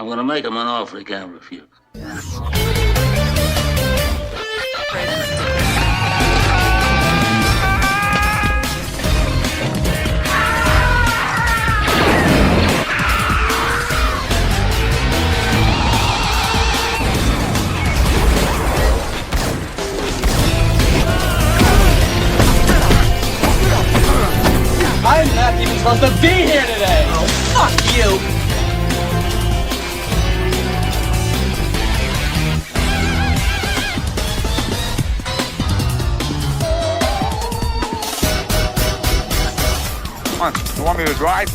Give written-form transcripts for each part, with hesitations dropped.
I'm gonna make him an offer he can't refuse. I'm not even supposed to be here today! Oh, fuck you! Come on, you want me to drive?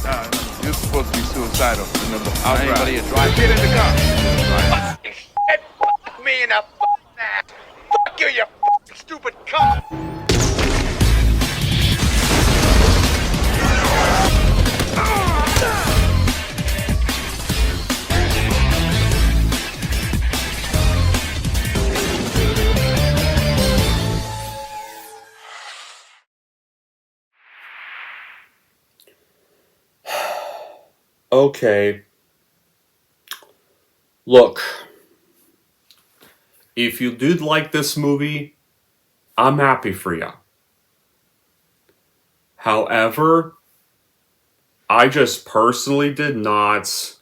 You're supposed to be suicidal. Remember, I'll anybody drive. to drive. Get in the car. Fucking shit! Fuck me in the fucking ass! Fuck you, you fucking stupid cunt! Okay. Look. If you did like this movie, I'm happy for you. However, I just personally did not.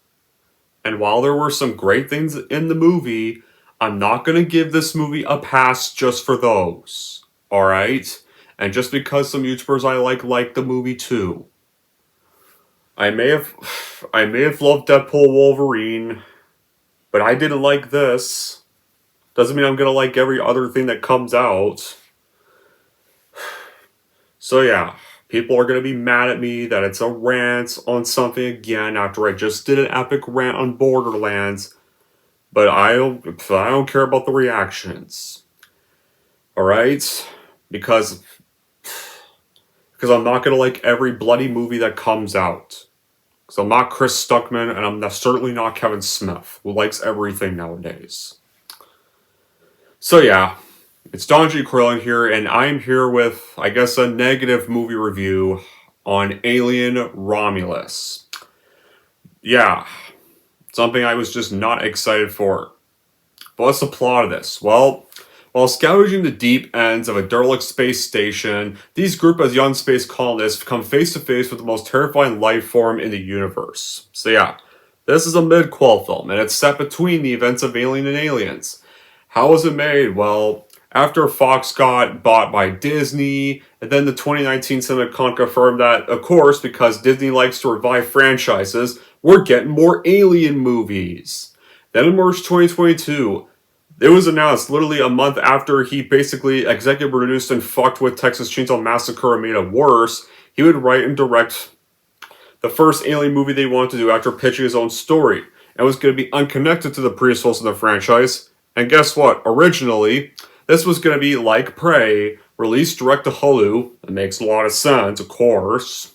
And while there were some great things in the movie, I'm not going to give this movie a pass just for those. Alright? And just because some YouTubers I like the movie too. I may have loved Deadpool Wolverine, but I didn't like this. Doesn't mean I'm gonna like every other thing that comes out. So yeah, people are gonna be mad at me that it's a rant on something again after I just did an epic rant on Borderlands. But I don't care about the reactions. Alright? Because I'm not gonna like every bloody movie that comes out. Because I'm not Chris Stuckman, and I'm certainly not Kevin Smith, who likes everything nowadays. So yeah, it's Don G. Corleone here, and I'm here with, I guess, a negative movie review on Alien Romulus. Yeah, something I was just not excited for. But what's the plot of this? Well, while scavenging the deep ends of a derelict space station, these group of young space colonists come face to face with the most terrifying life form in the universe. So yeah, this is a mid-quel film, and it's set between the events of Alien and Aliens. How was it made? Well, after Fox got bought by Disney, and then the 2019 CinemaCon confirmed that, of course, because Disney likes to revive franchises, we're getting more Alien movies. Then in March 2022, it was announced literally a month after he basically executive produced and fucked with Texas Chainsaw Massacre and made it worse, he would write and direct the first Alien movie they wanted to do after pitching his own story. And it was going to be unconnected to the prequels in the franchise. And guess what? Originally, this was going to be like Prey, released direct to Hulu. It makes a lot of sense, of course.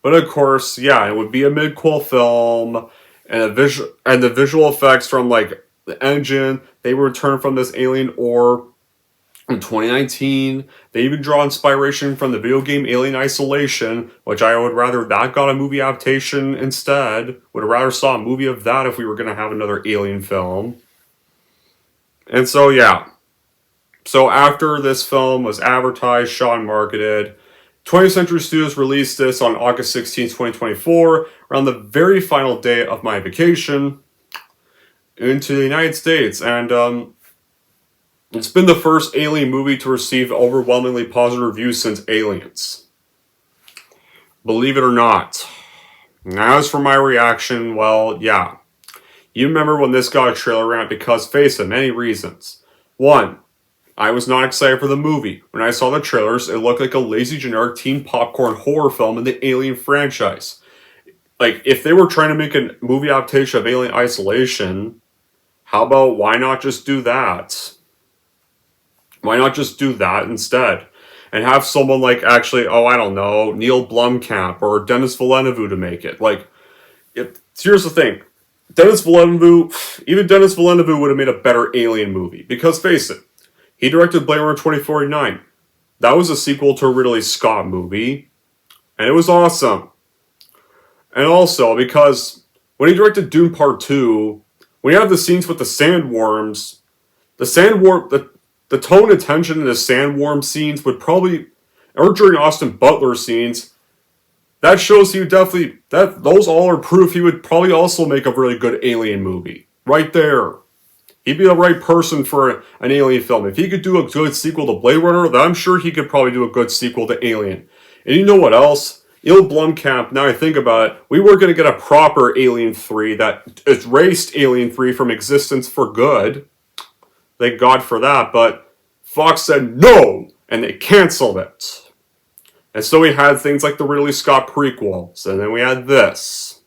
But of course, yeah, it would be a mid-quel film, and the visual effects from like the engine, they returned from this alien ore in 2019. They even draw inspiration from the video game Alien Isolation, which I would rather that got a movie adaptation instead. Would have rather saw a movie of that if we were going to have another Alien film. And so yeah. So after this film was advertised, shot, and marketed, 20th Century Studios released this on August 16, 2024, around the very final day of my vacation into the United States, and it's been the first Alien movie to receive overwhelmingly positive reviews since Aliens. Believe it or not. Now, as for my reaction, well, yeah. You remember when this got a trailer rant because, face it, many reasons. One, I was not excited for the movie. When I saw the trailers, it looked like a lazy generic teen popcorn horror film in the Alien franchise. Like, if they were trying to make a movie adaptation of Alien Isolation, how about why not just do that? Why not just do that instead? And have someone like actually, I don't know, Neil Blomkamp or Denis Villeneuve to make it. Like, here's the thing. Even Denis Villeneuve would have made a better Alien movie. Because face it, he directed Blade Runner 2049. That was a sequel to a Ridley Scott movie. And it was awesome. And also, because when he directed Dune Part 2, when you have the scenes with the sandworms, the tone and tension in the sandworm scenes would probably, or during Austin Butler scenes, that shows he would definitely, those all are proof he would probably also make a really good Alien movie. Right there. He'd be the right person for an Alien film. If he could do a good sequel to Blade Runner, then I'm sure he could probably do a good sequel to Alien. And you know what else? Il Blomkamp, now I think about it, we were going to get a proper Alien 3 that erased Alien 3 from existence for good. Thank God for that, but Fox said no, and they canceled it. And so we had things like the Ridley Scott prequels, and then we had this.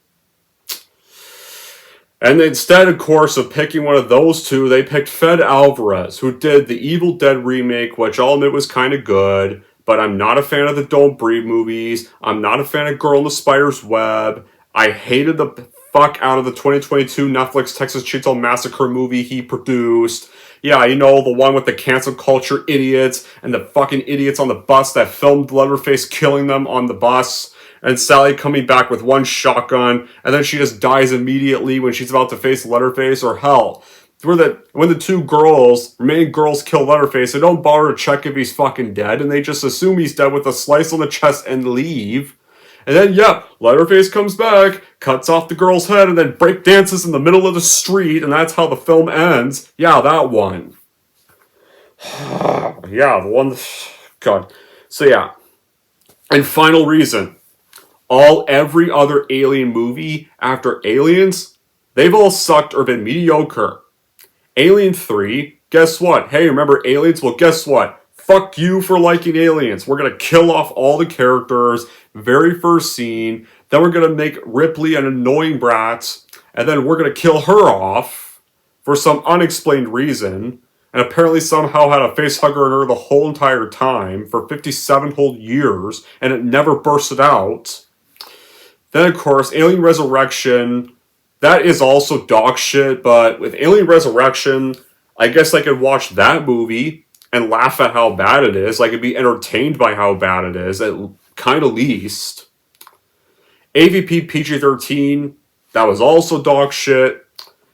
And instead, of course, of picking one of those two, they picked Fede Alvarez, who did the Evil Dead remake, which I'll admit was kind of good, but I'm not a fan of the Don't Breathe movies. I'm not a fan of Girl in the Spider's Web. I hated the fuck out of the 2022 Netflix Texas Chainsaw Massacre movie he produced. Yeah, you know, the one with the cancel culture idiots and the fucking idiots on the bus that filmed Leatherface killing them on the bus. And Sally coming back with one shotgun, and then she just dies immediately when she's about to face Leatherface, or hell. When the two main girls kill Leatherface, they don't bother to check if he's fucking dead, and they just assume he's dead with a slice on the chest and leave. And then, Leatherface comes back, cuts off the girl's head, and then break dances in the middle of the street, and that's how the film ends. Yeah, that one. Yeah, the one... God. So yeah. And final reason. Every other Alien movie after Aliens, they've all sucked or been mediocre. Alien 3, guess what? Hey, remember Aliens? Well, guess what? Fuck you for liking Aliens. We're gonna kill off all the characters, very first scene, then we're gonna make Ripley an annoying brat, and then we're gonna kill her off for some unexplained reason, and apparently somehow had a facehugger in her the whole entire time, for 57 whole years, and it never bursted out. Then, of course, Alien Resurrection, that is also dog shit, but with Alien Resurrection, I guess I could watch that movie and laugh at how bad it is. I could be entertained by how bad it is, at kind of least. AVP PG-13, that was also dog shit.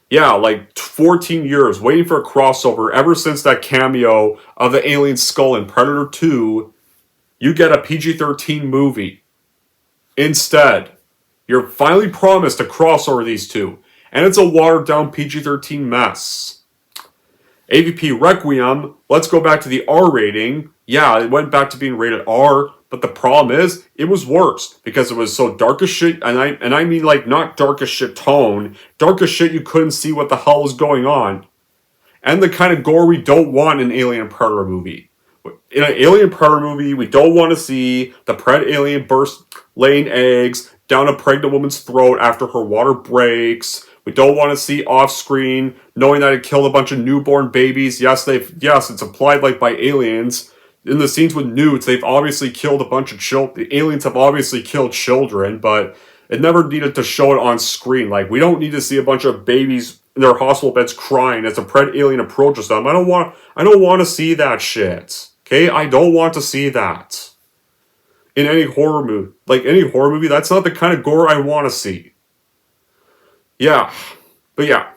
Yeah, like 14 years waiting for a crossover ever since that cameo of the alien skull in Predator 2. You get a PG-13 movie. Instead, you're finally promised a crossover of these two, and it's a watered-down PG-13 mess. AVP Requiem, let's go back to the R rating. Yeah, it went back to being rated R, but the problem is, it was worse, because it was so dark as shit, and I mean like not dark as shit tone, dark as shit you couldn't see what the hell was going on. And the kind of gore we don't want in an Alien Predator movie. In an Alien Predator movie, we don't want to see the Pred alien burst laying eggs down a pregnant woman's throat after her water breaks. We don't want to see off-screen, knowing that it killed a bunch of newborn babies. Yes, it's applied like by aliens. In the scenes with newts, they've obviously killed a bunch of children. The aliens have obviously killed children, but it never needed to show it on screen. Like, we don't need to see a bunch of babies in their hospital beds crying as a Pred alien approaches them. I don't want to see that shit. Okay? I don't want to see that. In any horror movie. Like, any horror movie, that's not the kind of gore I want to see. Yeah. But yeah.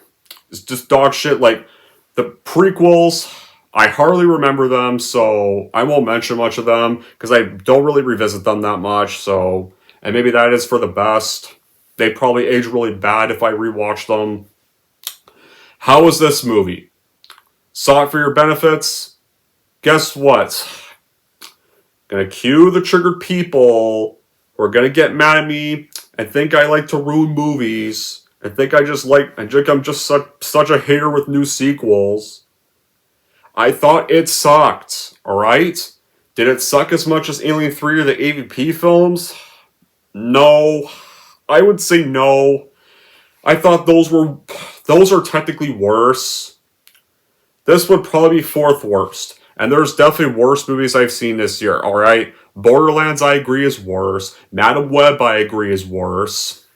It's just dog shit. Like, the prequels, I hardly remember them, so I won't mention much of them, because I don't really revisit them that much, so... And maybe that is for the best. They probably age really bad if I rewatch them. How was this movie? Saw it for your benefits? Guess what? Gonna cue the triggered people who are gonna get mad at me and think I like to ruin movies and think I'm just such a hater with new sequels. I thought it sucked, alright? Did it suck as much as Alien 3 or the AVP films? No. I would say no. I thought those are technically worse. This would probably be fourth worst. And there's definitely worse movies I've seen this year, alright? Borderlands, I agree, is worse. Madam Web, I agree, is worse.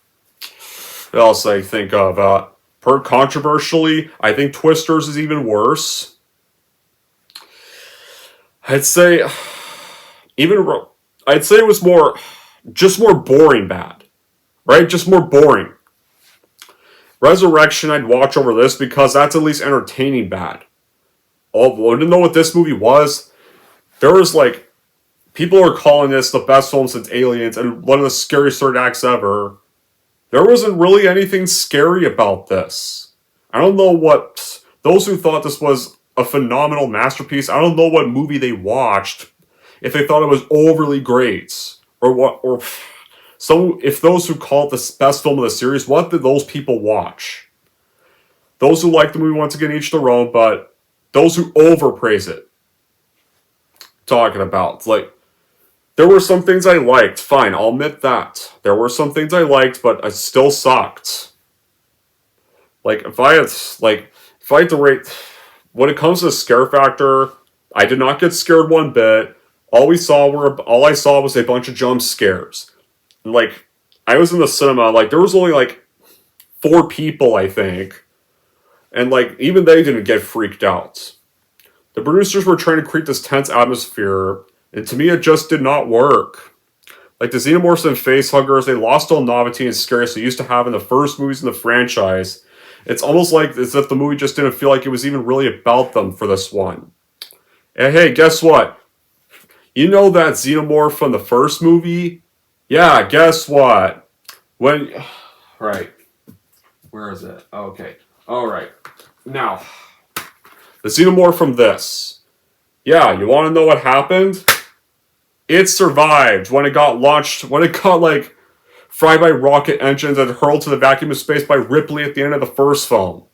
What else I think of? Controversially, I think Twisters is even worse. I'd say it was just more boring bad. Right? Just more boring. Resurrection I'd watch over this because that's at least entertaining bad. Oh, want to know what this movie was? There was like, people are calling this the best film since Aliens and one of the scariest third acts ever. There wasn't really anything scary about this. I don't know what, those who thought this was a phenomenal masterpiece, I don't know what movie they watched, if they thought it was overly great. Or what, or so if those who call it the best film of the series, what did those people watch? Those who like the movie, once again, each their own, but those who overpraise it. Talking about, like, there were some things I liked, fine, I'll admit that. There were some things I liked, but it still sucked. Like, if I had to rate, when it comes to the scare factor, I did not get scared one bit. All I saw was a bunch of jump scares. Like, I was in the cinema, like, there was only, like, 4 people, I think. And, like, even they didn't get freaked out. The producers were trying to create this tense atmosphere, and to me it just did not work. Like, the xenomorphs and facehuggers, they lost all novelty and scariness they used to have in the first movies in the franchise. It's almost like as if the movie just didn't feel like it was even really about them for this one. And hey, guess what? You know that xenomorph from the first movie? Yeah, guess what? Right. Where is it? Okay. Alright. Now, the xenomorph from this. Yeah, you want to know what happened? It survived when it got launched, when it got, like, fried by rocket engines and hurled to the vacuum of space by Ripley at the end of the first film.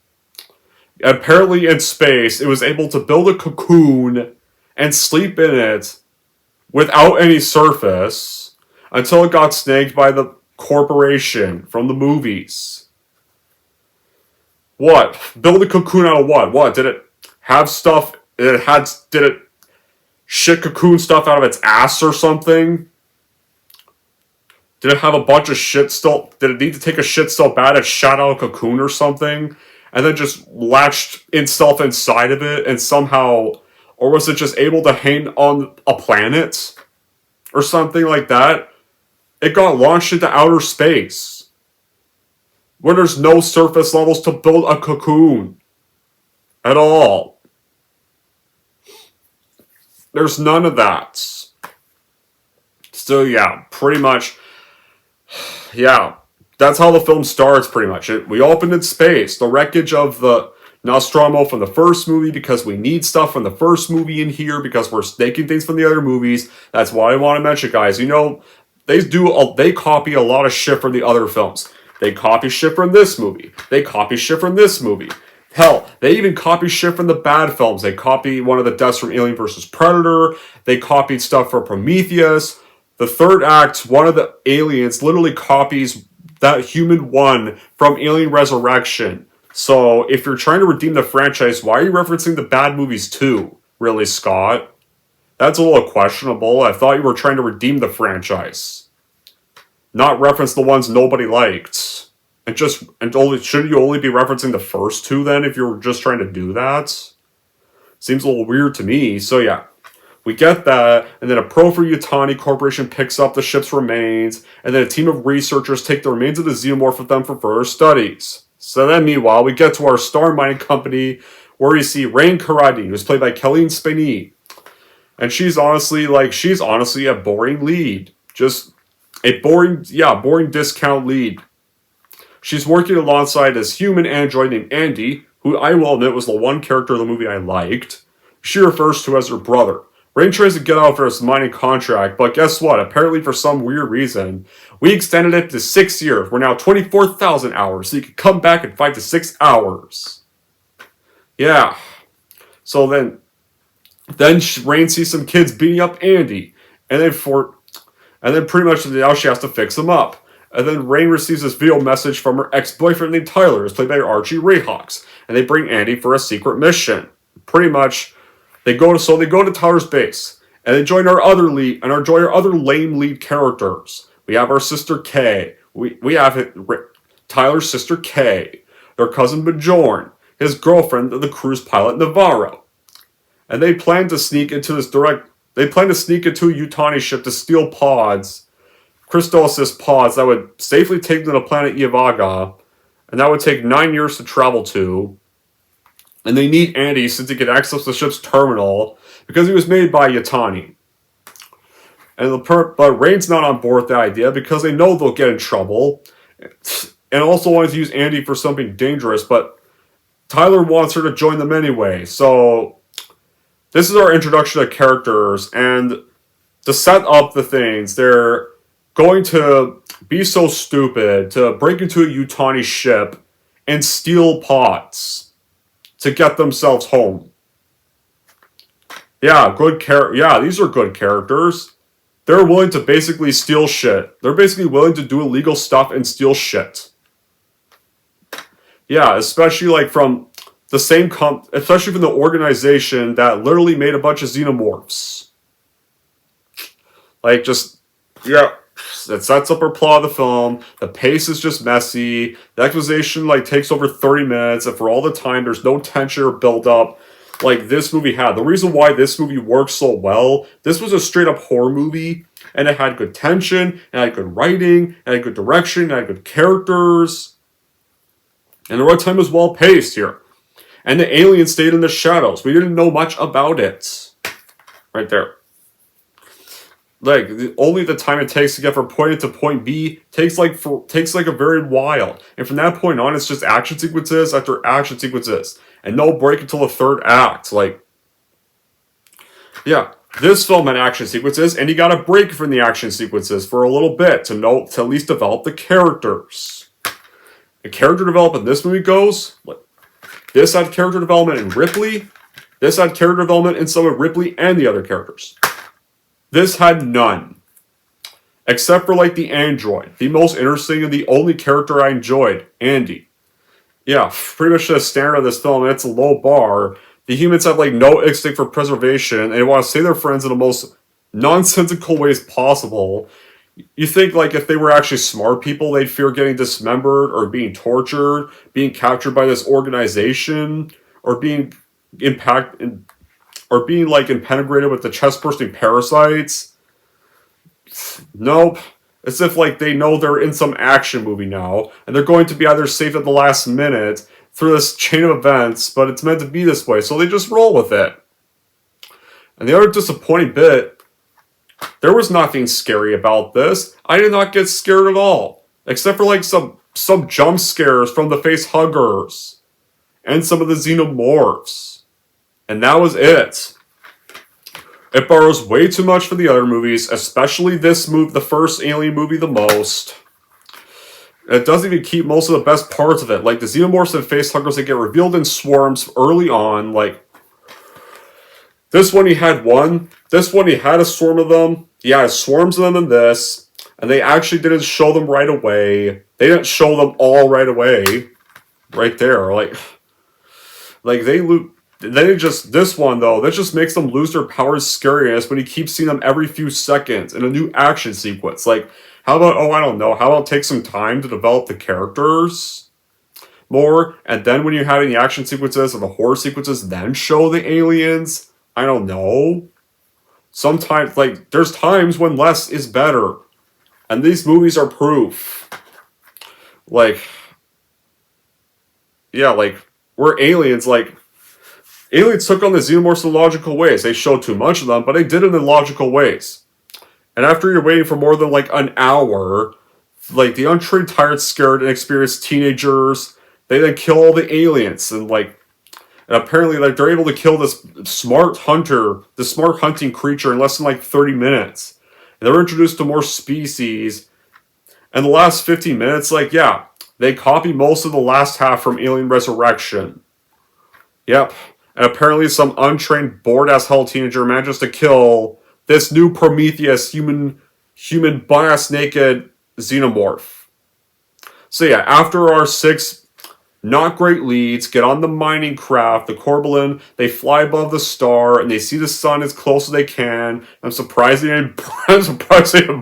Apparently in space, it was able to build a cocoon and sleep in it without any surface until it got snagged by the corporation from the movies. What? Build a cocoon out of what? What? Did it have stuff? Did it shit cocoon stuff out of its ass or something? Did it have a bunch of shit still? Did it need to take a shit so bad it shot out a cocoon or something? And then just latched itself inside of it and somehow... Or was it just able to hang on a planet? Or something like that? It got launched into outer space. Where there's no surface levels to build a cocoon. At all. There's none of that. So yeah, pretty much... Yeah, that's how the film starts, pretty much. We open in space. The wreckage of the Nostromo from the first movie, because we need stuff from the first movie in here, because we're taking things from the other movies. That's why I want to mention, guys. You know, they copy a lot of shit from the other films. They copy shit from this movie. They copy shit from this movie. Hell, they even copy shit from the bad films. They copy one of the deaths from Alien vs. Predator. They copied stuff from Prometheus. The third act, one of the aliens literally copies that human one from Alien Resurrection. So, if you're trying to redeem the franchise, why are you referencing the bad movies too? Really, Scott? That's a little questionable. I thought you were trying to redeem the franchise. Not reference the ones nobody liked. Shouldn't you only be referencing the first 2 then, if you're just trying to do that? Seems a little weird to me, so yeah. We get that, and then a Pro-for-Yutani Corporation picks up the ship's remains, and then a team of researchers take the remains of the xenomorph with them for further studies. So then, meanwhile, we get to our star mining company, where we see Rain Carradine, who's played by Kelly Spinney. And she's honestly a boring lead. Just a boring discount lead. She's working alongside this human android named Andy, who I will admit was the one character of the movie I liked. She refers to as her brother. Rain tries to get out for his mining contract, but guess what? Apparently for some weird reason, we extended it to 6 years. We're now 24,000 hours, so you can come back and fight to 6 hours. Yeah. So then Rain sees some kids beating up Andy, and then pretty much now she has to fix them up. And then Rain receives this video message from her ex-boyfriend named Tyler, who's played by Archie Rayhawks, and they bring Andy for a secret mission. Pretty much. They go to Tyler's base, and they join our other lame lead characters. We have our sister Kay. We have Tyler's sister Kay, their cousin Bjorn, his girlfriend, the cruise pilot Navarro, and they plan to sneak into a Yutani ship to steal pods, crystallis pods that would safely take them to the planet Yavaga, and that would take 9 years to travel to. And they need Andy since he can access the ship's terminal because he was made by Yutani. But Rain's not on board with the idea because they know they'll get in trouble, and also wanted to use Andy for something dangerous, but Tyler wants her to join them anyway. So this is our introduction to characters, and to set up the things, they're going to be so stupid to break into a Yutani ship and steal pods to get themselves home. Yeah, these are good characters. They're willing to basically steal shit. They're basically willing to do illegal stuff and steal shit. Yeah, especially like from the same especially from the organization that literally made a bunch of xenomorphs. Like, just, yeah, it sets up our plot of the film. The pace is just messy. The exposition, like, takes over 30 minutes, and for all the time, there's no tension or build-up like this movie had. The reason why this movie works so well, this was a straight-up horror movie, and it had good tension, it had good writing, it had good direction, it had good characters, and the runtime was well-paced here. And the alien stayed in the shadows. We didn't know much about it. Right there. Like, only the time it takes to get from point A to point B takes like a very while. And from that point on, it's just action sequences after action sequences. And no break until the third act. Like, yeah, this film had action sequences, and you got a break from the action sequences for a little bit to at least develop the characters. And character development in this movie goes, like, this had character development in Ripley. This had character development in some of Ripley and the other characters. This had none. Except for, like, the android. The most interesting and the only character I enjoyed. Andy. Yeah, pretty much the standard of this film, and it's a low bar. The humans have, like, no instinct for preservation, and they want to save their friends in the most nonsensical ways possible. You think, like, if they were actually smart people, they'd fear getting dismembered, or being tortured, being captured by this organization, or being impacted, or being, like, impregnated with the chest-bursting parasites. Nope. As if, like, they know they're in some action movie now, and they're going to be either saved at the last minute through this chain of events, but it's meant to be this way, so they just roll with it. And the other disappointing bit, there was nothing scary about this. I did not get scared at all, except for, like, some jump scares from the face huggers, and some of the xenomorphs. And that was it. It borrows way too much from the other movies, especially this movie, the first Alien movie, the most. It doesn't even keep most of the best parts of it, like the xenomorphs and facehuggers that get revealed in swarms early on. Like, this one he had one. This one he had a swarm of them. He had swarms of them in this, and they actually didn't show them right away. They didn't show them all right away, right there. Like this one, though, that just makes them lose their power's scariness when you keep seeing them every few seconds in a new action sequence. Like, how about, I don't know, how about take some time to develop the characters more, and then when you have any action sequences or the horror sequences, then show the aliens? I don't know. Sometimes, like, there's times when less is better. And these movies are proof. Like, yeah, like, we're aliens, like, aliens took on the xenomorphs in logical ways. They showed too much of them, but they did it in logical ways. And after you're waiting for more than, like, an hour, like, the untrained, tired, scared, inexperienced teenagers, they then kill all the aliens. And, like, and apparently, like, they're able to kill this smart hunting creature in less than, like, 30 minutes. And they're introduced to more species. And the last 15 minutes, like, yeah, they copy most of the last half from Alien Resurrection. Yep. And apparently some untrained, bored-as-hell teenager manages to kill this new Prometheus human butt-ass-naked xenomorph. So yeah, after our 6 not great leads get on the mining craft, the Corleone, they fly above the star, and they see the sun as close as they can. I'm surprised they didn't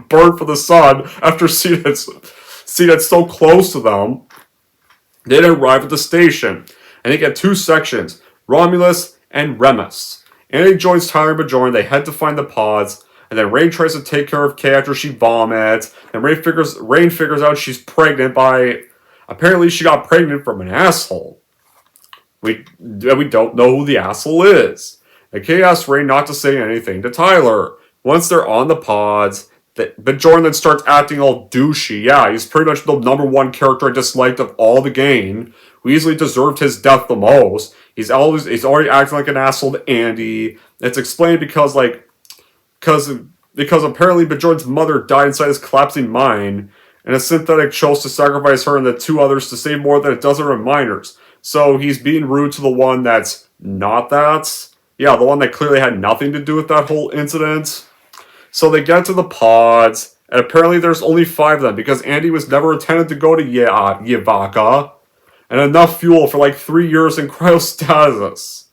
burn for the sun after seeing it so close to them. They then arrive at the station, and they get 2 sections, Romulus and Remus. Andy joins Tyler and Bajoran. They head to find the pods, and then Rain tries to take care of Kay after she vomits. Then Rain figures out she's pregnant by Apparently she got pregnant from an asshole. We don't know who the asshole is. And Kay asks Ray not to say anything to Tyler. Once they're on the pods, but Jordan then starts acting all douchey. Yeah, he's pretty much the number one character I disliked of all the game, who easily deserved his death the most. He's already acting like an asshole to Andy. It's explained because apparently Bajordan's mother died inside his collapsing mind, and a synthetic chose to sacrifice her and the two others to save more than a dozen reminders. So he's being rude to the one that's not that. Yeah, the one that clearly had nothing to do with that whole incident. So they get to the pods, and apparently there's only 5 of them because Andy was never intended to go to Yevaka, and enough fuel for like 3 years in cryostasis.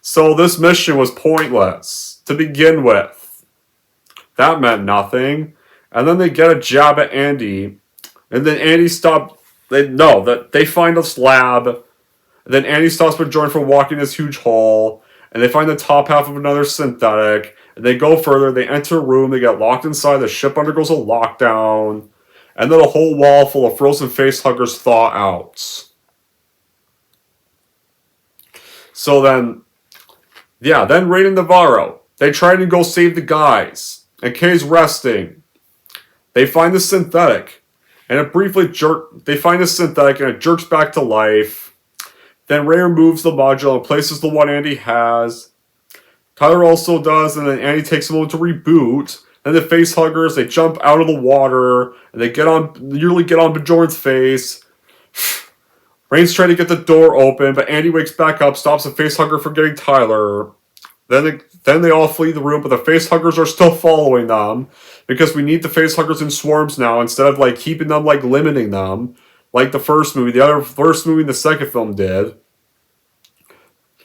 So this mission was pointless to begin with. That meant nothing. And then they get a jab at Andy, and then Andy stopped. They find a slab. And then Andy stops Bajordan from walking this huge hole, and they find the top half of another synthetic. And they go further, they enter a room, they get locked inside, the ship undergoes a lockdown, and then a whole wall full of frozen face huggers thaw out. So then Rain and Navarro, they try to go save the guys, and Kay's resting. They find the synthetic, and it jerks back to life. Then Ray removes the module and places the one Andy has. Tyler also does, and then Andy takes a moment to reboot. And the face huggers, they jump out of the water, and they nearly get on Bajordan's face. Rain's trying to get the door open, but Andy wakes back up, stops the face hugger from getting Tyler. Then they all flee the room, but the face huggers are still following them, because we need the face huggers in swarms now, instead of keeping them, limiting them, like the first movie and the second film did.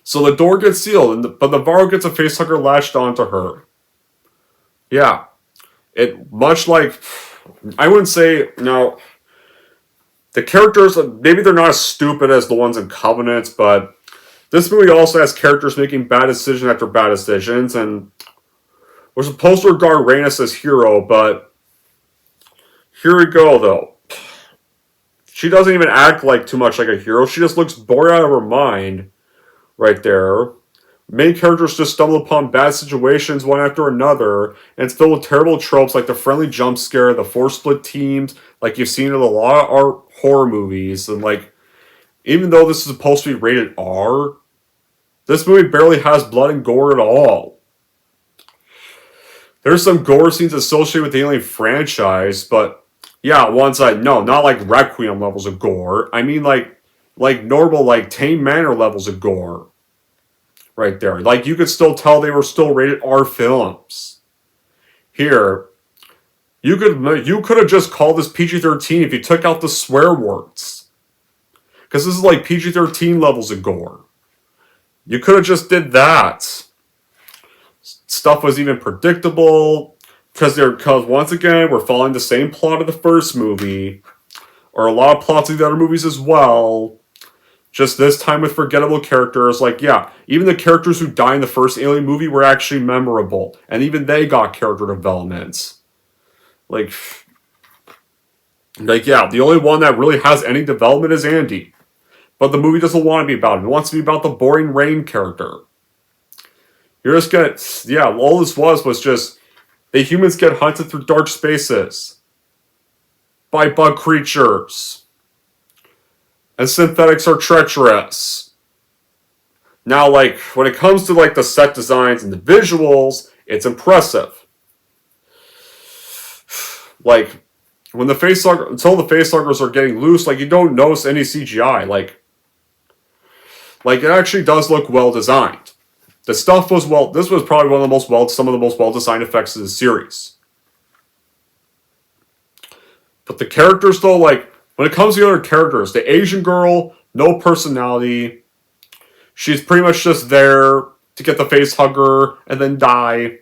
So the door gets sealed, but Navarro gets a facehugger latched onto her. Yeah. I wouldn't say, no, the characters, maybe they're not as stupid as the ones in Covenant, but this movie also has characters making bad decision after bad decisions, and we're supposed to regard Rain as hero, but here we go, though. She doesn't even act too much like a hero. She just looks bored out of her mind. Right there. Main characters just stumble upon bad situations one after another, and it's filled with terrible tropes like the friendly jump scare, the 4-split teams, like you've seen in a lot of art horror movies, and even though this is supposed to be rated R, this movie barely has blood and gore at all. There's some gore scenes associated with the Alien franchise, but yeah, not like Requiem levels of gore. I mean normal, Tame Manor levels of gore. Right there. You could still tell they were still rated R films. Here, you could have just called this PG-13 if you took out the swear words. Because this is PG-13 levels of gore. You could have just did that. Stuff was even predictable. Because once again, we're following the same plot of the first movie. Or a lot of plots of the other movies as well. Just this time with forgettable characters. Even the characters who died in the first Alien movie were actually memorable. And even they got character developments. The only one that really has any development is Andy. But the movie doesn't want to be about him. It wants to be about the boring Rain character. You're just gonna... all this was just... The humans get hunted through dark spaces. By bug creatures. And synthetics are treacherous. Now, when it comes to, the set designs and the visuals, it's impressive. Until the facehuggers are getting loose, you don't notice any CGI. It actually does look well designed. The stuff was this was probably some of the most well-designed effects of the series. But the characters, though, when it comes to the other characters, the Asian girl, no personality. She's pretty much just there to get the face hugger and then die.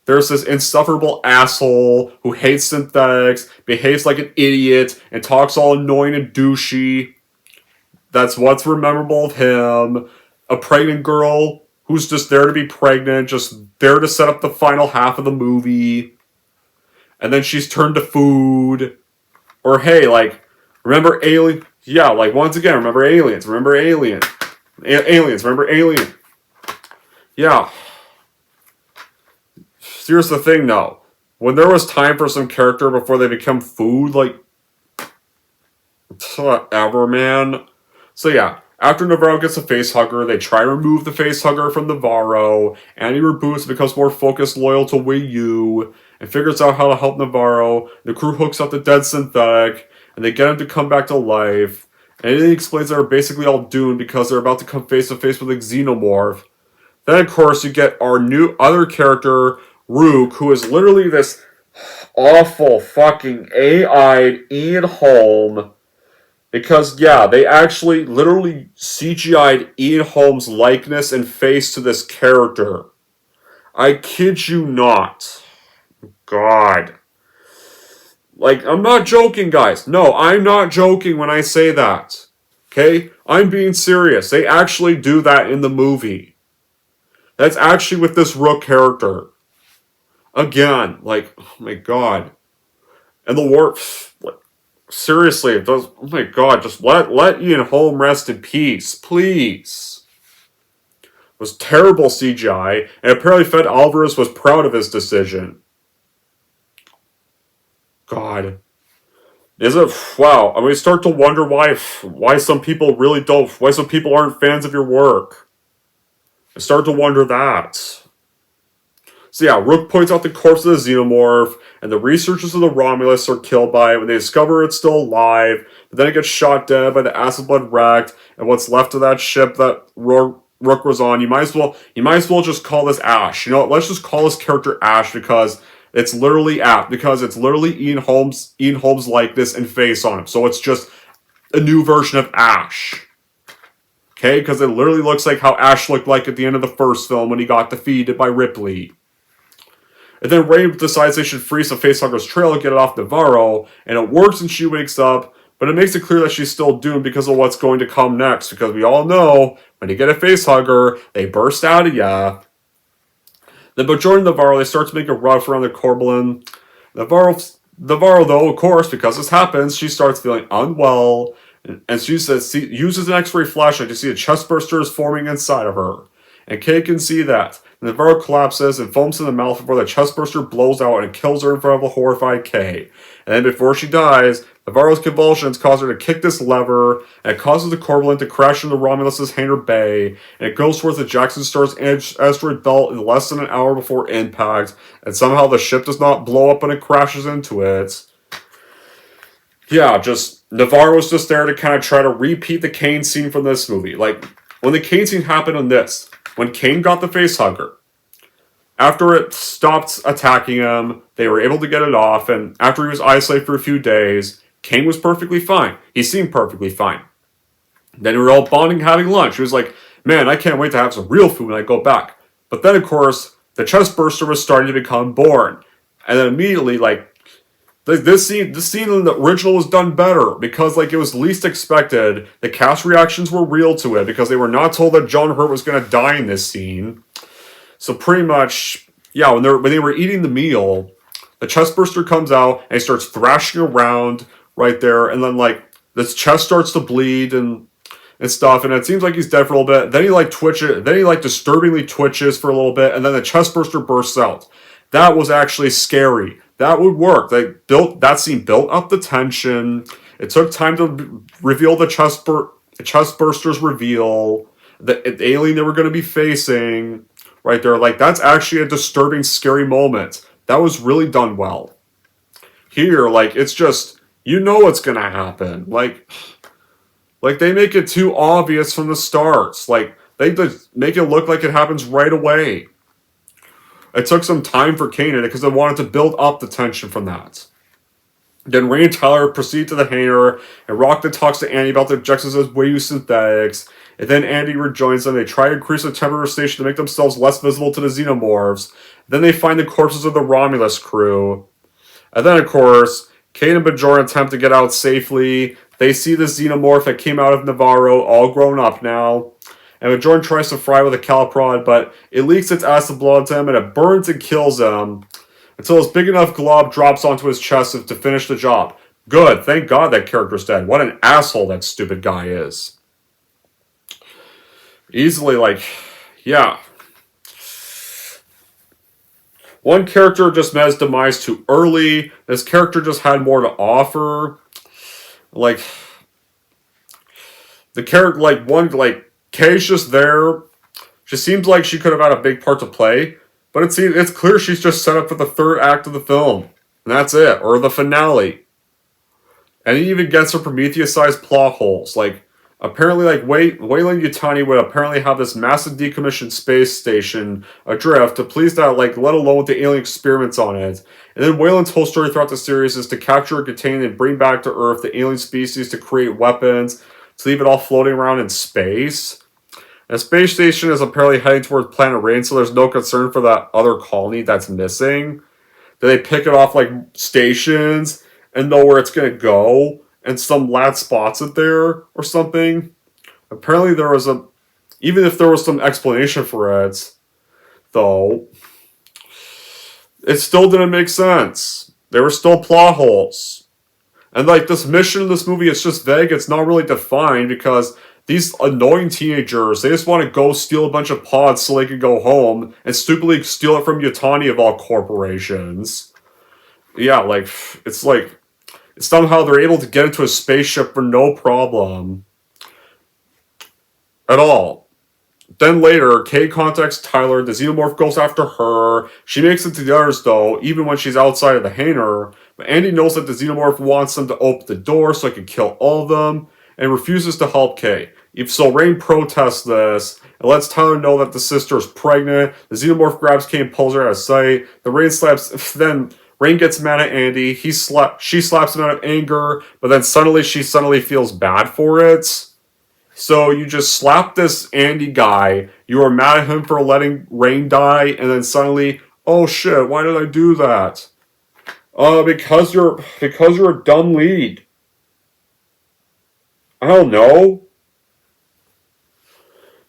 There's this insufferable asshole who hates synthetics, behaves like an idiot, and talks all annoying and douchey. That's what's memorable of him. A pregnant girl who's just there to be pregnant, just there to set up the final half of the movie. And then she's turned to food. Or hey, Remember Alien? Yeah, like, once again, remember Aliens. Remember Alien. Aliens. Remember Alien. Yeah. Here's the thing, though. When there was time for some character before they become food, like, whatever, man. So yeah, after Navarro gets a facehugger, they try to remove the facehugger from Navarro. Andy reboots and becomes more focused, loyal to Wei Yu, and figures out how to help Navarro. The crew hooks up the dead synthetic, and they get him to come back to life. And he explains they're basically all doomed because they're about to come face to face with a xenomorph. Then, of course, you get our new other character, Rook, who is literally this awful fucking AI-ed Ian Holm. Because, yeah, they actually literally CGI'd Ian Holm's likeness and face to this character. I kid you not. God. Like, I'm not joking, guys. No, I'm not joking when I say that. Okay? I'm being serious. They actually do that in the movie. That's actually with this Rook character. Again, like, oh my god. And the war... Seriously, it does. Oh my god, just let Ian Holm rest in peace, please. It was terrible CGI, and apparently Fed Alvarez was proud of his decision. God. Is it? Wow. I mean, we start to wonder why some people really don't. Why some people aren't fans of your work. I start to wonder that. So yeah, Rook points out the corpse of the xenomorph, and the researchers of the Romulus are killed by it when they discover it's still alive, but then it gets shot dead by the acid blood wrecked, and what's left of that ship that Rook was on, you might as well just call this Ash. You know what, let's just call this character Ash because it's literally Ian Holm's likeness and face on him. So it's just a new version of Ash. Okay, because it literally looks like how Ash looked like at the end of the first film when he got defeated by Ripley. And then Ray decides they should freeze the facehugger's trail and get it off Navarro, and it works and she wakes up, but it makes it clear that she's still doomed because of what's going to come next, because we all know, when you get a facehugger, they burst out of ya. Then by joining Navarro, they start to make a rough around the Corleone. Navarro, though, of course, because this happens, she starts feeling unwell, and she uses an X-ray flashlight to see a chest burster is forming inside of her. And Kay can see that. Navarro collapses and foams in the mouth before the chest burster blows out and kills her in front of a horrified Kay. And then before she dies, Navarro's convulsions cause her to kick this lever, and it causes the Corleone to crash into Romulus's hangar bay, and it goes towards the Jackson Star's asteroid belt in less than an hour before impact, and somehow the ship does not blow up when it crashes into it. Yeah, just, Navarro's just there to kind of try to repeat the Kane scene from this movie. Like, when the Kane scene happened in this, when Kane got the facehugger, after it stopped attacking him, they were able to get it off, and after he was isolated for a few days, Kane was perfectly fine. He seemed perfectly fine. Then we were all bonding, having lunch. He was like, man, I can't wait to have some real food when I go back. But then, of course, the chest burster was starting to become born. And then immediately, like, this scene in the original was done better because, like, it was least expected. The cast reactions were real to it because they were not told that John Hurt was going to die in this scene. So pretty much, yeah, when they were eating the meal, the chest burster comes out and he starts thrashing around right there, and then, like, this chest starts to bleed and stuff, and it seems like he's dead for a little bit. Then he disturbingly twitches for a little bit, and then the chest burster bursts out. That was actually scary. That would work. That scene built up the tension. It took time to reveal the chest burster's reveal, the alien they were going to be facing right there. Like, that's actually a disturbing, scary moment. That was really done well. Here, like, it's just, you know what's going to happen. Like, they make it too obvious from the start. Like, they just make it look like it happens right away. It took some time for Kanan because they wanted to build up the tension from that. Then Ray and Tyler proceed to the hangar, and Rockton talks to Andy about the objectives of Wei Yu synthetics, and then Andy rejoins them. They try to increase the temperature of the station to make themselves less visible to the xenomorphs. Then they find the corpses of the Romulus crew. And then, of course, Kate and Bajoran attempt to get out safely. They see the xenomorph that came out of Navarro, all grown up now. And Bajoran tries to fry with a caliprod, but it leaks its acid blood to him, and it burns and kills him until his big enough glob drops onto his chest to finish the job. Good, thank God that character's dead. What an asshole that stupid guy is. Easily, like, yeah. One character just met his demise too early. This character just had more to offer. Like, the character, like, Kay's just there. She seems like she could have had a big part to play, but it's clear she's just set up for the third act of the film. And that's it, or the finale. And he even gets her Prometheus-sized plot holes. Like, apparently, like, Weyland-Yutani would apparently have this massive decommissioned space station adrift to please that, like, let alone with the alien experiments on it. And then Weyland's whole story throughout the series is to capture, contain, and bring back to Earth the alien species to create weapons, to leave it all floating around in space. And the space station is apparently heading towards Planet Rain, so there's no concern for that other colony that's missing. Then they pick it off, like, stations and know where it's going to go, and some lad spots it there or something. Apparently there was even if there was some explanation for it, though, it still didn't make sense. There were still plot holes. And, like, this mission in this movie is just vague. It's not really defined because these annoying teenagers, they just want to go steal a bunch of pods so they can go home and stupidly steal it from Yutani of all corporations. Yeah, like, somehow they're able to get into a spaceship for no problem. At all. Then later, Kay contacts Tyler, the xenomorph goes after her. She makes it to the others though, even when she's outside of the hangar. But Andy knows that the xenomorph wants them to open the door so he can kill all of them, and refuses to help Kay. If so, Rain protests this, and lets Tyler know that the sister is pregnant. The xenomorph grabs Kay and pulls her out of sight. Then Rain gets mad at Andy. She slaps him out of anger, but then she suddenly feels bad for it. So you just slap this Andy guy, you are mad at him for letting Rain die, and then suddenly, oh shit, why did I do that? Because you're a dumb lead. I don't know.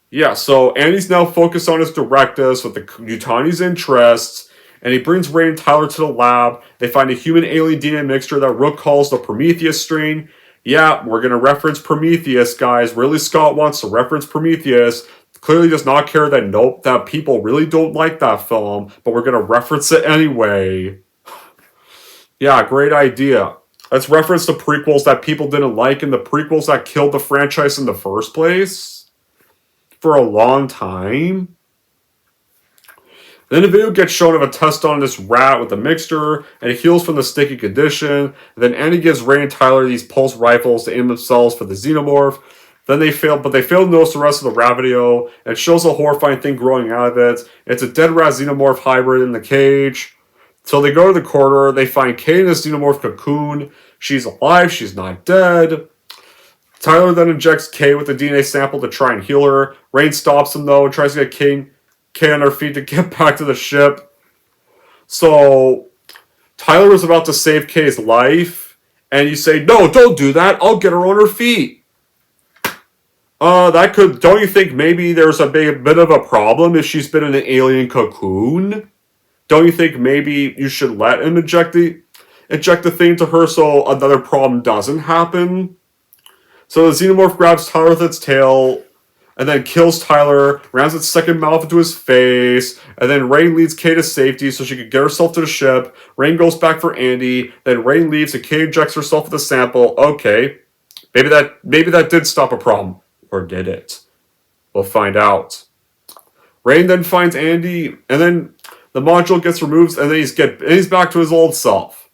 Yeah, so Andy's now focused on his directives with the Yutani's interests, and he brings Rain and Tyler to the lab. They find a human-alien DNA mixture that Rook calls the Prometheus strain. Yeah, we're going to reference Prometheus, guys. Ridley Scott wants to reference Prometheus. Clearly does not care that people really don't like that film, but we're going to reference it anyway. Yeah, great idea. Let's reference the prequels that people didn't like and the prequels that killed the franchise in the first place for a long time. Then the video gets shown of a test on this rat with a mixture, and it heals from the sticky condition. And then Andy gives Ray and Tyler these pulse rifles to aim themselves for the xenomorph. Then they fail to notice the rest of the rat video, and it shows a horrifying thing growing out of it. It's a dead rat xenomorph hybrid in the cage. So they go to the corridor, they find Kay in this xenomorph cocoon. She's alive, she's not dead. Tyler then injects Kay with a DNA sample to try and heal her. Rain stops him though and tries to get Kay on her feet to get back to the ship. So Tyler was about to save Kay's life, and you say, no, don't do that, I'll get her on her feet. Don't you think maybe there's a bit of a problem if she's been in an alien cocoon? Don't you think maybe you should let him inject the thing to her so another problem doesn't happen? So the xenomorph grabs Tyler with its tail, and then kills Tyler, rams its second mouth into his face, and then Rain leads Kay to safety so she can get herself to the ship. Rain goes back for Andy, then Rain leaves and Kay injects herself with a sample. Okay, maybe that did stop a problem. Or did it? We'll find out. Rain then finds Andy, and then the module gets removed, and then he's back to his old self.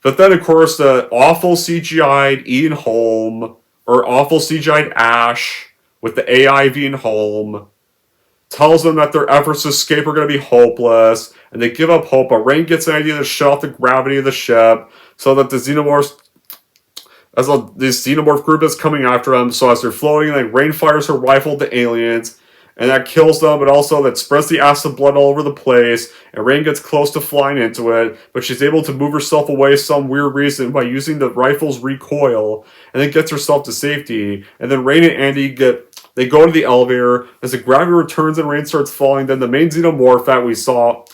But then, of course, the awful CGI'd Ian Holm, or awful CGI'd Ash, with the AI being Holm, tells them that their efforts to escape are going to be hopeless, and they give up hope, but Rain gets an idea to shut off the gravity of the ship, so that this xenomorph group is coming after them, so as they're floating, like Rain fires her rifle to aliens, and that kills them, but also that spreads the acid blood all over the place, and Rain gets close to flying into it, but she's able to move herself away some weird reason by using the rifle's recoil, and then gets herself to safety, and then Rain and Andy they go to the elevator. As the gravity returns and Rain starts falling, then the main xenomorph that we saw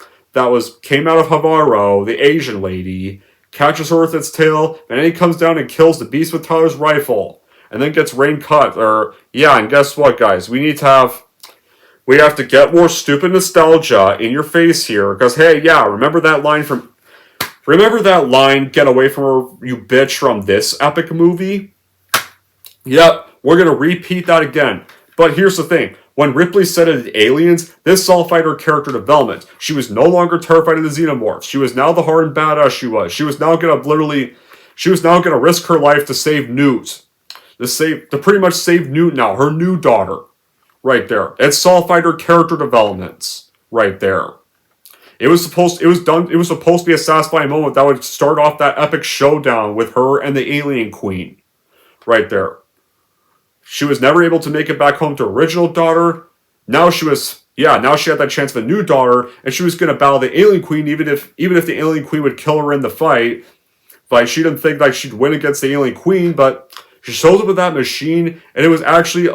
came out of Havaro, the Asian lady, catches her with its tail, and then he comes down and kills the beast with Tyler's rifle, and then gets Rain cut. And guess what, guys? We have to get more stupid nostalgia in your face here, because hey, yeah, remember that line, get away from her, you bitch, from this epic movie? Yep, we're gonna repeat that again. But here's the thing. When Ripley said it to aliens, this solidified her character development. She was no longer terrified of the xenomorphs. She was now the hardened badass she was. She was now gonna risk her life to save Newt. To pretty much save Newt now, her new daughter. Right there. It solidified her character developments. Right there. It was supposed to be a satisfying moment that would start off that epic showdown with her and the alien queen. Right there. She was never able to make it back home to her original daughter. Now she had that chance of a new daughter, and she was going to battle the alien queen, even if the alien queen would kill her in the fight. Like, she didn't think like she'd win against the alien queen, but she shows up with that machine, and it was actually,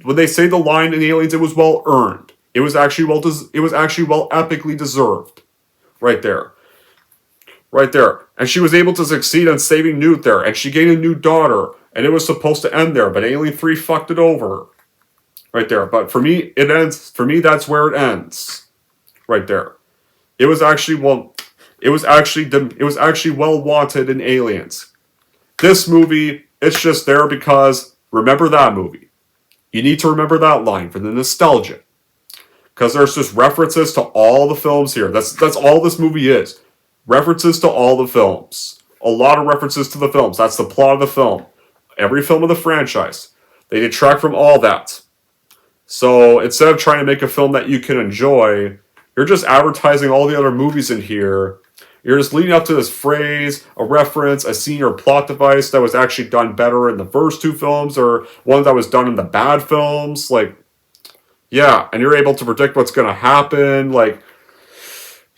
when they say the line in Aliens, it was well earned. It was actually well epically deserved. Right there. Right there. And she was able to succeed in saving Newt there, and she gained a new daughter. And it was supposed to end there, but Alien 3 fucked it over. Right there. But for me, it ends. For me, that's where it ends. Right there. It was actually well wanted in Aliens. This movie, it's just there because remember that movie. You need to remember that line for the nostalgia. Because there's just references to all the films here. That's all this movie is. References to all the films. A lot of references to the films. That's the plot of the film. Every film of the franchise. They detract from all that. So instead of trying to make a film that you can enjoy, you're just advertising all the other movies in here. You're just leading up to this phrase, a reference, a scene or plot device that was actually done better in the first two films, or one that was done in the bad films. Like, yeah, and you're able to predict what's going to happen. Like,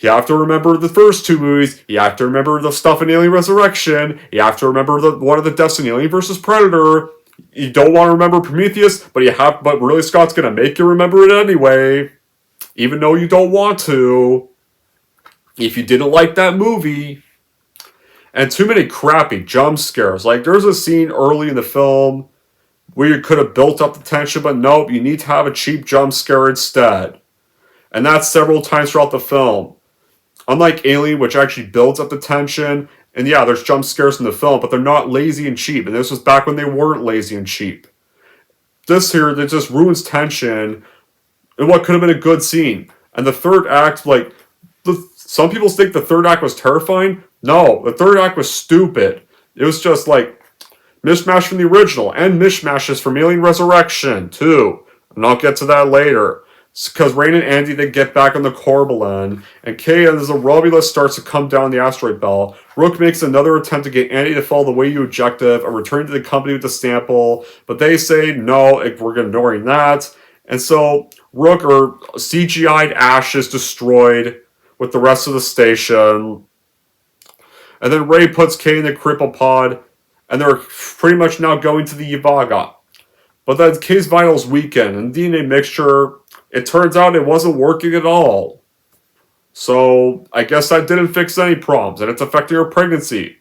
you have to remember the first two movies. You have to remember the stuff in Alien Resurrection. You have to remember one of the deaths in Alien vs. Predator. You don't want to remember Prometheus, but Ridley Scott's going to make you remember it anyway. Even though you don't want to. If you didn't like that movie. And too many crappy jump scares. Like, there's a scene early in the film where you could have built up the tension, but nope, you need to have a cheap jump scare instead. And that's several times throughout the film. Unlike Alien, which actually builds up the tension, and yeah, there's jump scares in the film, but they're not lazy and cheap. And this was back when they weren't lazy and cheap. This here, it just ruins tension in what could have been a good scene. And the third act, like, some people think the third act was terrifying. No, the third act was stupid. It was just like mishmash from the original, and mishmashes from Alien Resurrection, too. And I'll get to that later. Because Rain and Andy, they get back on the Corleone, and Kay, as the Romulus starts to come down the asteroid belt, Rook makes another attempt to get Andy to follow the Wayuu objective and return to the company with the sample, but they say, no, we're ignoring that. And so, Rook, or CGI'd Ash, is destroyed with the rest of the station. And then Ray puts Kay in the cripple pod, and they're pretty much now going to the Yavaga. But then Kay's vitals weaken, and DNA mixture, it turns out it wasn't working at all. So, I guess that didn't fix any problems, and it's affecting her pregnancy.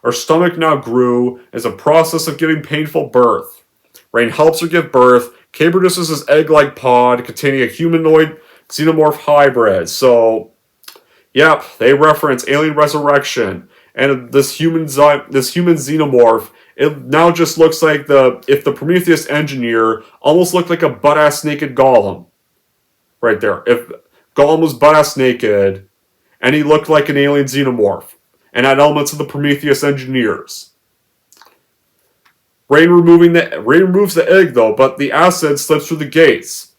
Her stomach now grew, as a process of giving painful birth. Rain helps her give birth. Kay produces this egg-like pod containing a humanoid xenomorph hybrid. So, yep, they reference Alien Resurrection. And this human xenomorph, it now just looks like if the Prometheus engineer almost looked like a butt-ass naked Gollum. Right there. If Gollum was butt-ass naked, and he looked like an alien xenomorph, and had elements of the Prometheus engineers. Rain removes the egg, though, but the acid slips through the gates.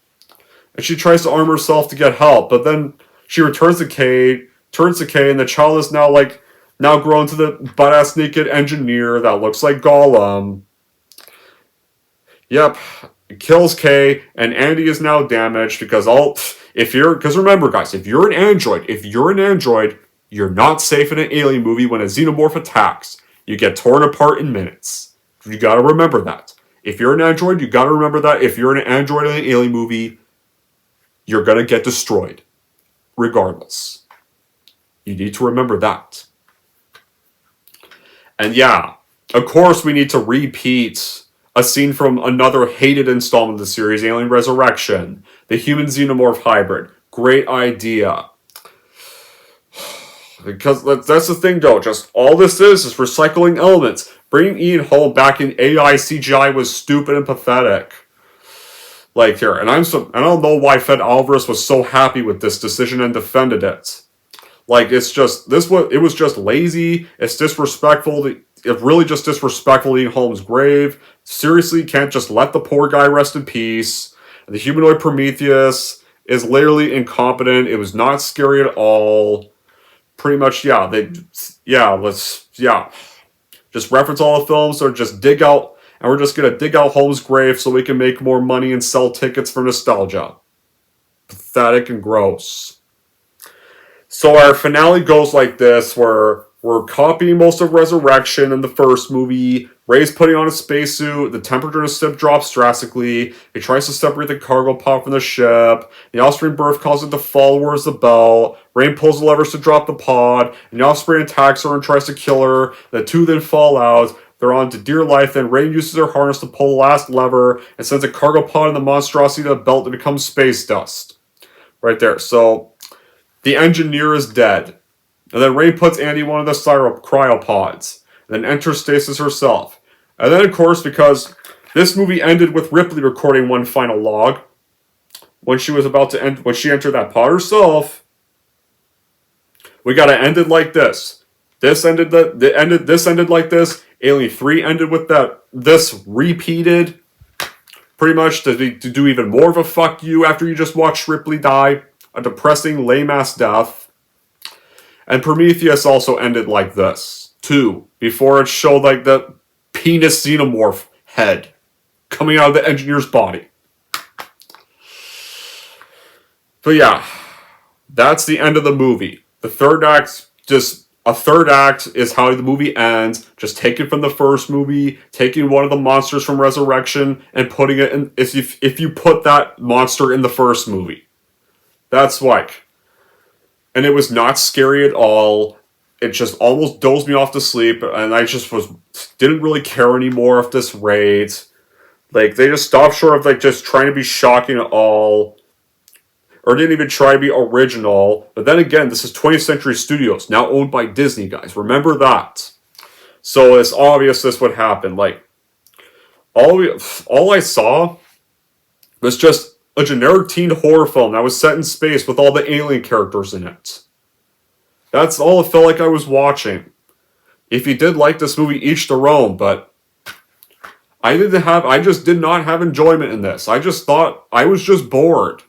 And she tries to arm herself to get help, but then she turns to Kay, and the child is now grown to the butt-ass naked engineer that looks like Gollum. Yep. It kills Kay, and Andy is now damaged because remember, guys, if you're an android, you're not safe in an alien movie when a xenomorph attacks. You get torn apart in minutes. You gotta remember that. If you're an android, you gotta remember that. If you're an android in an alien movie, you're gonna get destroyed. Regardless. You need to remember that. And yeah, of course we need to repeat a scene from another hated installment of the series, Alien Resurrection. The human xenomorph hybrid. Great idea. Because that's the thing though, just all this is recycling elements. Bringing Ian Holm back in AI CGI was stupid and pathetic. Like here, and I don't know why Fed Alvarez was so happy with this decision and defended it. Like it was just lazy, it's disrespectful, it really just disrespectful to Ian Holm's grave. Seriously, you can't just let the poor guy rest in peace. The humanoid Prometheus is literally incompetent, it was not scary at all. Pretty much, just reference all the films or just dig out, and we're just gonna dig out Holmes' grave so we can make more money and sell tickets for nostalgia. Pathetic and gross. So our finale goes like this, where we're copying most of Resurrection in the first movie. Ray's putting on a spacesuit, the temperature in the ship drops drastically, he tries to separate the cargo pod from the ship, the offspring birth causes it to fall towards the belt, Ray pulls the levers to drop the pod, and the offspring attacks her and tries to kill her, the two then fall out, they're on to dear life, then Ray uses her harness to pull the last lever, and sends a cargo pod and the monstrosity to the belt to become space dust. Right there, so the engineer is dead. And then Ray puts Andy in one of the cryopods. And then enters Stasis herself. And then, of course, because this movie ended with Ripley recording one final log, when she was about to when she entered that pod herself, we gotta end it like this. This ended like this. Alien 3 ended with that. This repeated, pretty much to do even more of a fuck you after you just watched Ripley die. A depressing, lame-ass death. And Prometheus also ended like this, too, before it showed like the penis xenomorph head coming out of the engineer's body. But yeah, that's the end of the movie. The third act, a third act is how the movie ends, just taken from the first movie, taking one of the monsters from Resurrection and putting it in, if you put that monster in the first movie. That's like... And it was not scary at all. It just almost dozed me off to sleep, and I just didn't really care anymore at this rate. Like, they just stopped short of, like, just trying to be shocking at all. Or didn't even try to be original. But then again, this is 20th Century Studios, now owned by Disney, guys. Remember that. So it's obvious this would happen. Like, all I saw was just a generic teen horror film that was set in space with all the alien characters in it. That's all it felt like I was watching. If you did like this movie, each their own, but I just did not have enjoyment in this. I just thought, I was just bored.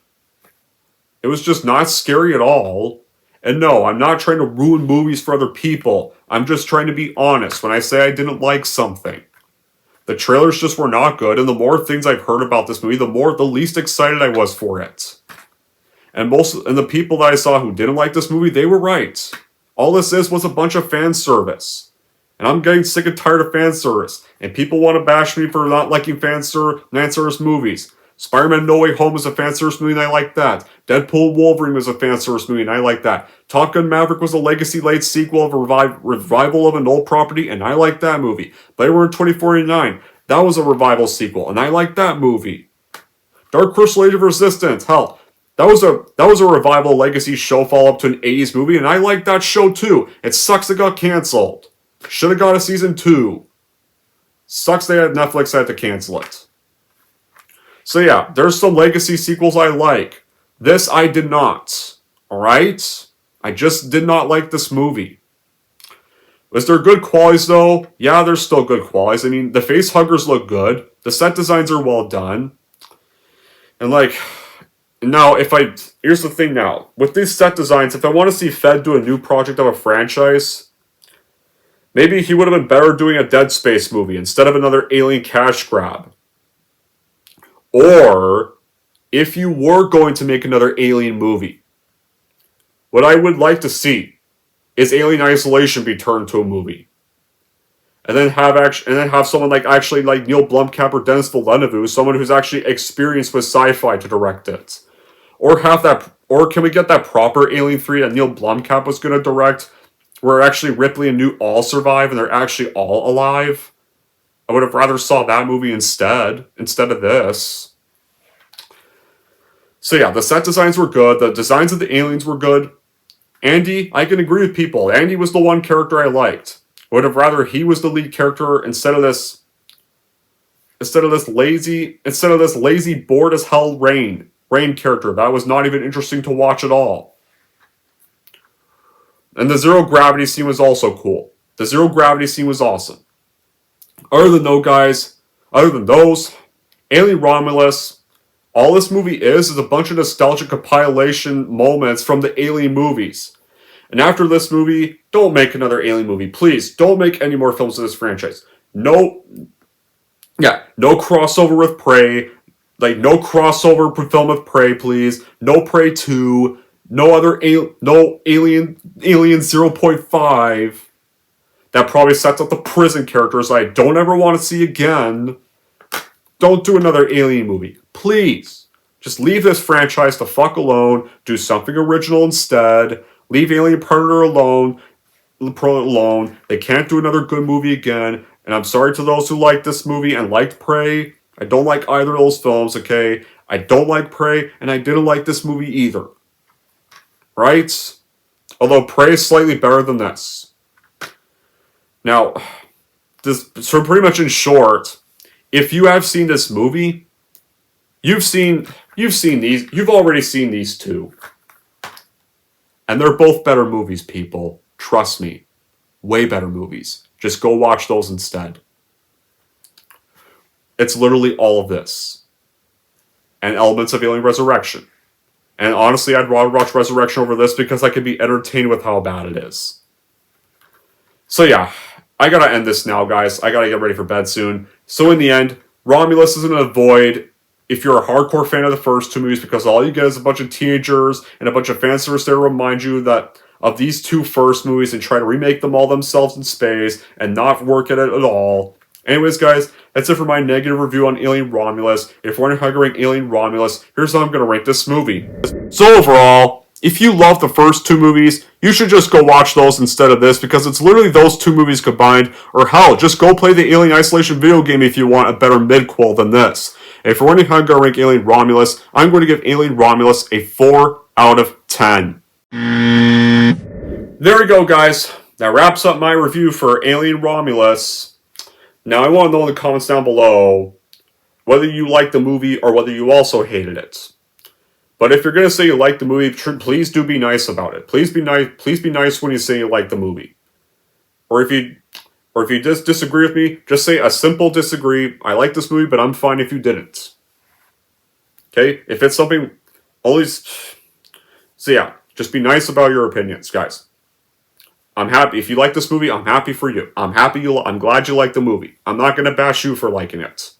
It was just not scary at all. And no, I'm not trying to ruin movies for other people. I'm just trying to be honest when I say I didn't like something. The trailers just were not good, and the more things I've heard about this movie, the least excited I was for it. And the people that I saw who didn't like this movie, they were right. All this was a bunch of fan service. And I'm getting sick and tired of fan service. And people want to bash me for not liking fan service movies. Spider-Man No Way Home was a fan service movie, and I like that. Deadpool Wolverine was a fan service movie, and I like that. Top Gun Maverick was a legacy-late sequel of a revival of an old property, and I like that movie. Blade Runner 2049, that was a revival sequel, and I like that movie. Dark Crystal Age of Resistance, hell, that was a revival legacy show follow-up to an 80s movie, and I like that show too. It sucks it got canceled. Should have got a season 2. Sucks they had Netflix had to cancel it. So yeah, there's some legacy sequels I like. This I did not. Alright? I just did not like this movie. Was there good qualities though? Yeah, there's still good qualities. I mean, the face huggers look good. The set designs are well done. And like, now here's the thing now. With these set designs, if I want to see Fed do a new project of a franchise, maybe he would have been better doing a Dead Space movie instead of another Alien cash grab. Or, if you were going to make another Alien movie, what I would like to see is Alien Isolation be turned to a movie. And then have someone like Neil Blomkamp or Dennis Villeneuve, someone who's actually experienced with sci-fi to direct it. Or can we get that proper Alien 3 that Neil Blomkamp was going to direct where actually Ripley and Newt all survive and they're actually all alive. I would have rather saw that movie instead of this. So yeah, the set designs were good. The designs of the aliens were good. Andy, I can agree with people. Andy was the one character I liked. I would have rather he was the lead character instead of this lazy, bored as hell Rain character. That was not even interesting to watch at all. And the zero gravity scene was also cool. The zero gravity scene was awesome. Other than those, Alien Romulus, all this movie is a bunch of nostalgic compilation moments from the Alien movies. And after this movie, don't make another Alien movie. Please, don't make any more films of this franchise. No crossover with Prey. Like, no crossover film with Prey, please. No Prey 2. No Alien 0.5. That probably sets up the prison characters I don't ever want to see again. Don't do another Alien movie. Please. Just leave this franchise the fuck alone. Do something original instead. Leave Alien Predator alone. They can't do another good movie again. And I'm sorry to those who liked this movie and liked Prey. I don't like either of those films, okay? I don't like Prey, and I didn't like this movie either. Right? Although Prey is slightly better than this. Now, so pretty much in short, if you have seen this movie, you've already seen these two. And they're both better movies, people. Trust me. Way better movies. Just go watch those instead. It's literally all of this. And elements of Alien Resurrection. And honestly, I'd rather watch Resurrection over this because I could be entertained with how bad it is. So yeah, I gotta end this now, guys. I gotta get ready for bed soon. So in the end, Romulus isn't a void if you're a hardcore fan of the first two movies, because all you get is a bunch of teenagers and a bunch of fan service there to remind you that of these two first movies and try to remake them all themselves in space and not work at it at all. Anyways, guys, that's it for my negative review on Alien Romulus. If you're wondering how to rank Alien Romulus, here's how I'm going to rank this movie. So overall, if you love the first two movies, you should just go watch those instead of this, because it's literally those two movies combined. Or hell, just go play the Alien Isolation video game if you want a better midquel than this. If you're wondering how I'm going to rank Alien Romulus, I'm going to give Alien Romulus a 4 out of 10. There we go, guys. That wraps up my review for Alien Romulus. Now, I want to know in the comments down below whether you liked the movie or whether you also hated it. But if you're going to say you like the movie, please do be nice about it. Please be nice when you say you like the movie. Or if you just disagree with me, just say a simple disagree. I like this movie, but I'm fine if you didn't. Okay? If it's something always... So yeah, just be nice about your opinions, guys. I'm happy. If you like this movie, I'm happy for you. I'm glad you like the movie. I'm not going to bash you for liking it.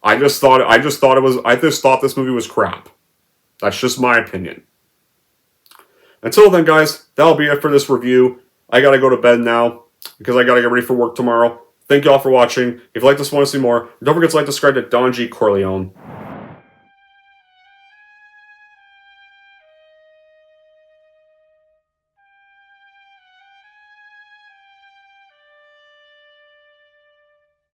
I just thought this movie was crap. That's just my opinion. Until then, guys, that'll be it for this review. I gotta go to bed now because I gotta get ready for work tomorrow. Thank you all for watching. If you like this, want to see more, don't forget to like, subscribe to Don G. Corleone.